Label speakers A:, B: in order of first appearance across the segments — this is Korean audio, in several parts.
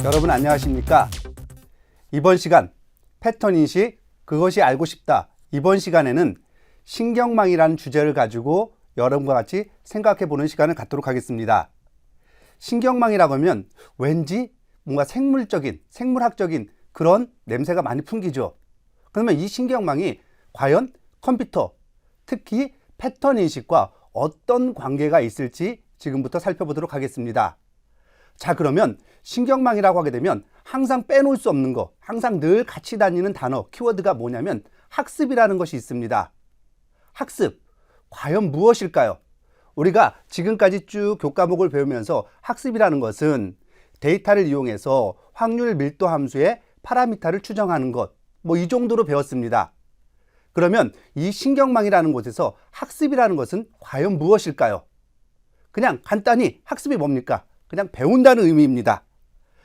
A: 여러분 안녕하십니까? 이번 시간 패턴 인식 그것이 알고 싶다. 이번 시간에는 신경망이라는 주제를 가지고 여러분과 같이 생각해 보는 시간을 갖도록 하겠습니다. 신경망이라고 하면 왠지 뭔가 생물학적인 그런 냄새가 많이 풍기죠. 그러면 이 신경망이 과연 컴퓨터, 특히 패턴 인식과 어떤 관계가 있을지 지금부터 살펴보도록 하겠습니다. 자, 그러면 신경망이라고 하게 되면 항상 빼놓을 수 없는 거, 항상 늘 같이 다니는 단어, 키워드가 뭐냐면 학습이라는 것이 있습니다. 학습, 과연 무엇일까요? 우리가 지금까지 쭉 교과목을 배우면서 학습이라는 것은 데이터를 이용해서 확률 밀도 함수의 파라미터를 추정하는 것, 이 정도로 배웠습니다. 그러면 이 신경망이라는 곳에서 학습이라는 것은 과연 무엇일까요? 그냥 간단히 학습이 뭡니까? 그냥 배운다는 의미입니다.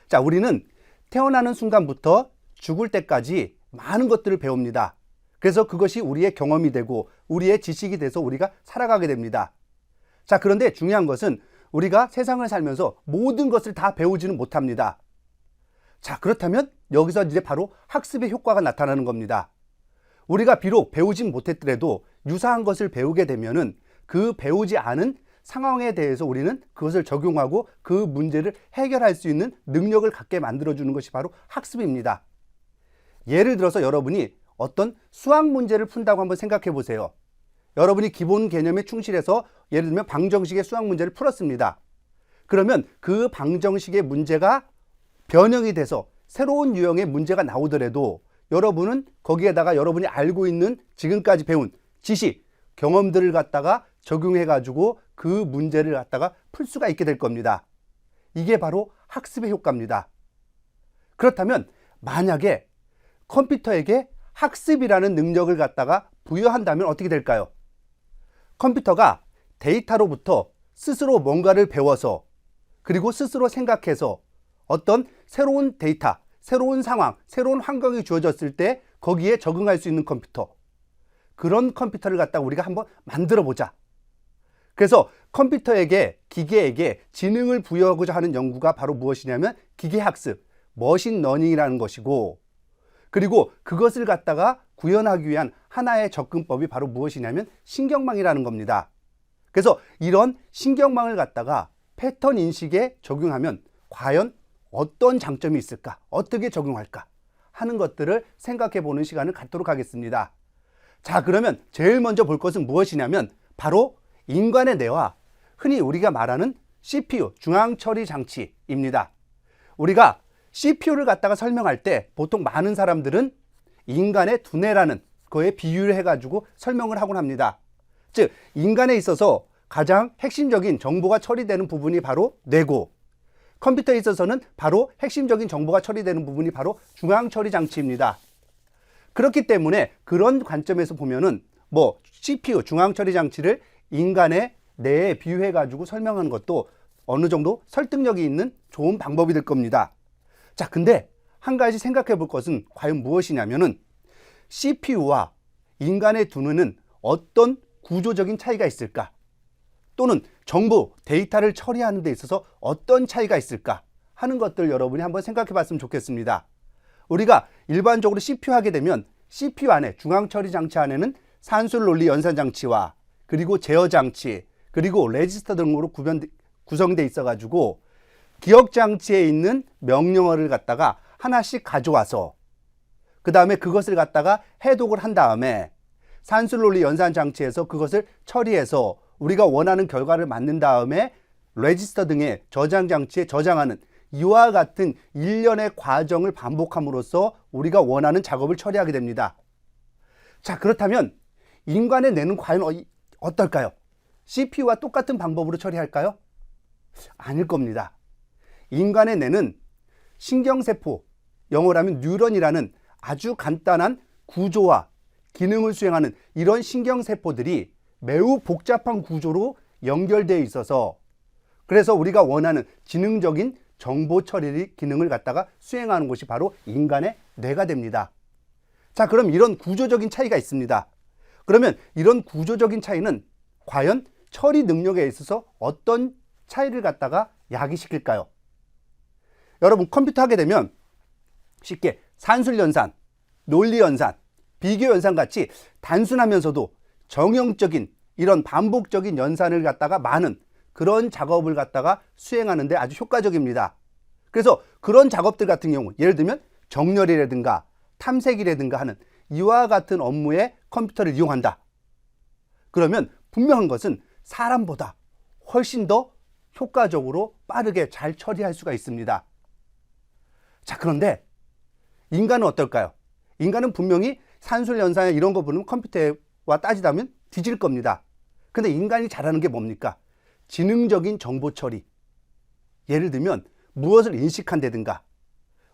A: 자, 우리는 태어나는 순간부터 죽을 때까지 많은 것들을 배웁니다. 그래서 그것이 우리의 경험이 되고 우리의 지식이 돼서 우리가 살아가게 됩니다. 자, 그런데 중요한 것은 우리가 세상을 살면서 모든 것을 다 배우지는 못합니다. 자, 그렇다면 여기서 이제 바로 학습의 효과가 나타나는 겁니다. 우리가 비록 배우진 못했더라도 유사한 것을 배우게 되면은 그 배우지 않은 상황에 대해서 우리는 그것을 적용하고 그 문제를 해결할 수 있는 능력을 갖게 만들어주는 것이 바로 학습입니다. 예를 들어서 여러분이 어떤 수학 문제를 푼다고 한번 생각해 보세요. 여러분이 기본 개념에 충실해서 예를 들면 방정식의 수학 문제를 풀었습니다. 그러면 그 방정식의 문제가 변형이 돼서 새로운 유형의 문제가 나오더라도 여러분은 거기에다가 여러분이 알고 있는 지금까지 배운 지식, 경험들을 갖다가 적용해가지고 그 문제를 갖다가 풀 수가 있게 될 겁니다. 이게 바로 학습의 효과입니다. 그렇다면 만약에 컴퓨터에게 학습이라는 능력을 갖다가 부여한다면 어떻게 될까요? 컴퓨터가 데이터로부터 스스로 뭔가를 배워서 그리고 스스로 생각해서 어떤 새로운 데이터, 새로운 상황, 새로운 환경이 주어졌을 때 거기에 적응할 수 있는 컴퓨터, 그런 컴퓨터를 갖다가 우리가 한번 만들어 보자. 그래서 컴퓨터에게, 기계에게 지능을 부여하고자 하는 연구가 바로 무엇이냐면 기계학습, 머신러닝이라는 것이고, 그리고 그것을 갖다가 구현하기 위한 하나의 접근법이 바로 무엇이냐면 신경망이라는 겁니다. 그래서 이런 신경망을 갖다가 패턴 인식에 적용하면 과연 어떤 장점이 있을까? 어떻게 적용할까? 하는 것들을 생각해 보는 시간을 갖도록 하겠습니다. 자, 그러면 제일 먼저 볼 것은 무엇이냐면 바로 인간의 뇌와 흔히 우리가 말하는 CPU, 중앙처리장치입니다. 우리가 CPU를 갖다가 설명할 때 보통 많은 사람들은 인간의 두뇌라는 거에 비유를 해가지고 설명을 하곤 합니다. 즉, 인간에 있어서 가장 핵심적인 정보가 처리되는 부분이 바로 뇌고, 컴퓨터에 있어서는 바로 핵심적인 정보가 처리되는 부분이 바로 중앙처리장치입니다. 그렇기 때문에 그런 관점에서 보면은 CPU, 중앙처리장치를 인간의 뇌에 비유해가지고 설명하는 것도 어느 정도 설득력이 있는 좋은 방법이 될 겁니다. 자, 근데 한 가지 생각해 볼 것은 과연 무엇이냐면은 CPU와 인간의 두뇌는 어떤 구조적인 차이가 있을까? 또는 정보, 데이터를 처리하는 데 있어서 어떤 차이가 있을까? 하는 것들 여러분이 한번 생각해 봤으면 좋겠습니다. 우리가 일반적으로 CPU 하게 되면 CPU 안에, 중앙처리장치 안에는 산술논리 연산장치와 그리고 제어장치, 그리고 레지스터 등으로 구성되어 있어가지고 기억장치에 있는 명령어를 갖다가 하나씩 가져와서 그 다음에 그것을 갖다가 해독을 한 다음에 산술논리 연산장치에서 그것을 처리해서 우리가 원하는 결과를 만든 다음에 레지스터 등의 저장장치에 저장하는 이와 같은 일련의 과정을 반복함으로써 우리가 원하는 작업을 처리하게 됩니다. 자, 그렇다면 인간의 뇌는 과연 어떨까요? CPU와 똑같은 방법으로 처리할까요? 아닐 겁니다. 인간의 뇌는 신경세포, 영어로 하면 뉴런이라는 아주 간단한 구조와 기능을 수행하는 이런 신경세포들이 매우 복잡한 구조로 연결되어 있어서 그래서 우리가 원하는 지능적인 정보 처리 기능을 갖다가 수행하는 것이 바로 인간의 뇌가 됩니다. 자, 그럼 이런 구조적인 차이가 있습니다. 그러면 이런 구조적인 차이는 과연 처리 능력에 있어서 어떤 차이를 갖다가 야기시킬까요? 여러분 컴퓨터 하게 되면 쉽게 산술연산, 논리연산, 비교연산 같이 단순하면서도 정형적인 이런 반복적인 연산을 갖다가 많은 그런 작업을 갖다가 수행하는데 아주 효과적입니다. 그래서 그런 작업들 같은 경우 예를 들면 정렬이라든가 탐색이라든가 하는 이와 같은 업무에 컴퓨터를 이용한다. 그러면 분명한 것은 사람보다 훨씬 더 효과적으로 빠르게 잘 처리할 수가 있습니다. 자, 그런데 인간은 어떨까요? 인간은 분명히 산술연산 이런 거 보면 컴퓨터와 따지다면 뒤질 겁니다. 근데 인간이 잘하는 게 뭡니까? 지능적인 정보 처리. 예를 들면 무엇을 인식한다든가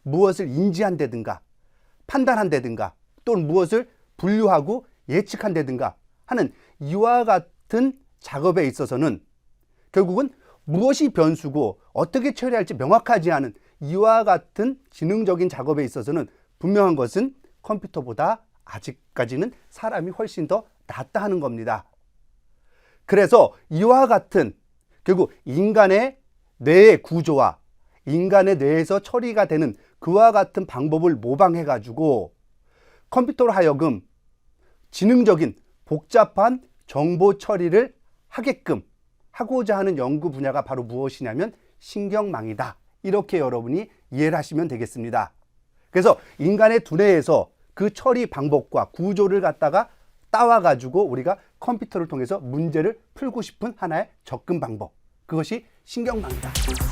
A: 무엇을 인지한다든가 판단한다든가 또는 무엇을 분류하고 예측한다든가 하는 이와 같은 작업에 있어서는 결국은 무엇이 변수고 어떻게 처리할지 명확하지 않은 이와 같은 지능적인 작업에 있어서는 분명한 것은 컴퓨터보다 아직까지는 사람이 훨씬 더 낫다 하는 겁니다. 그래서 이와 같은 결국 인간의 뇌의 구조와 인간의 뇌에서 처리가 되는 그와 같은 방법을 모방해 가지고 컴퓨터로 하여금 지능적인 복잡한 정보 처리를 하게끔 하고자 하는 연구 분야가 바로 무엇이냐면 신경망이다. 이렇게 여러분이 이해를 하시면 되겠습니다. 그래서 인간의 두뇌에서 그 처리 방법과 구조를 갖다가 따와 가지고 우리가 컴퓨터를 통해서 문제를 풀고 싶은 하나의 접근 방법. 그것이 신경망이다.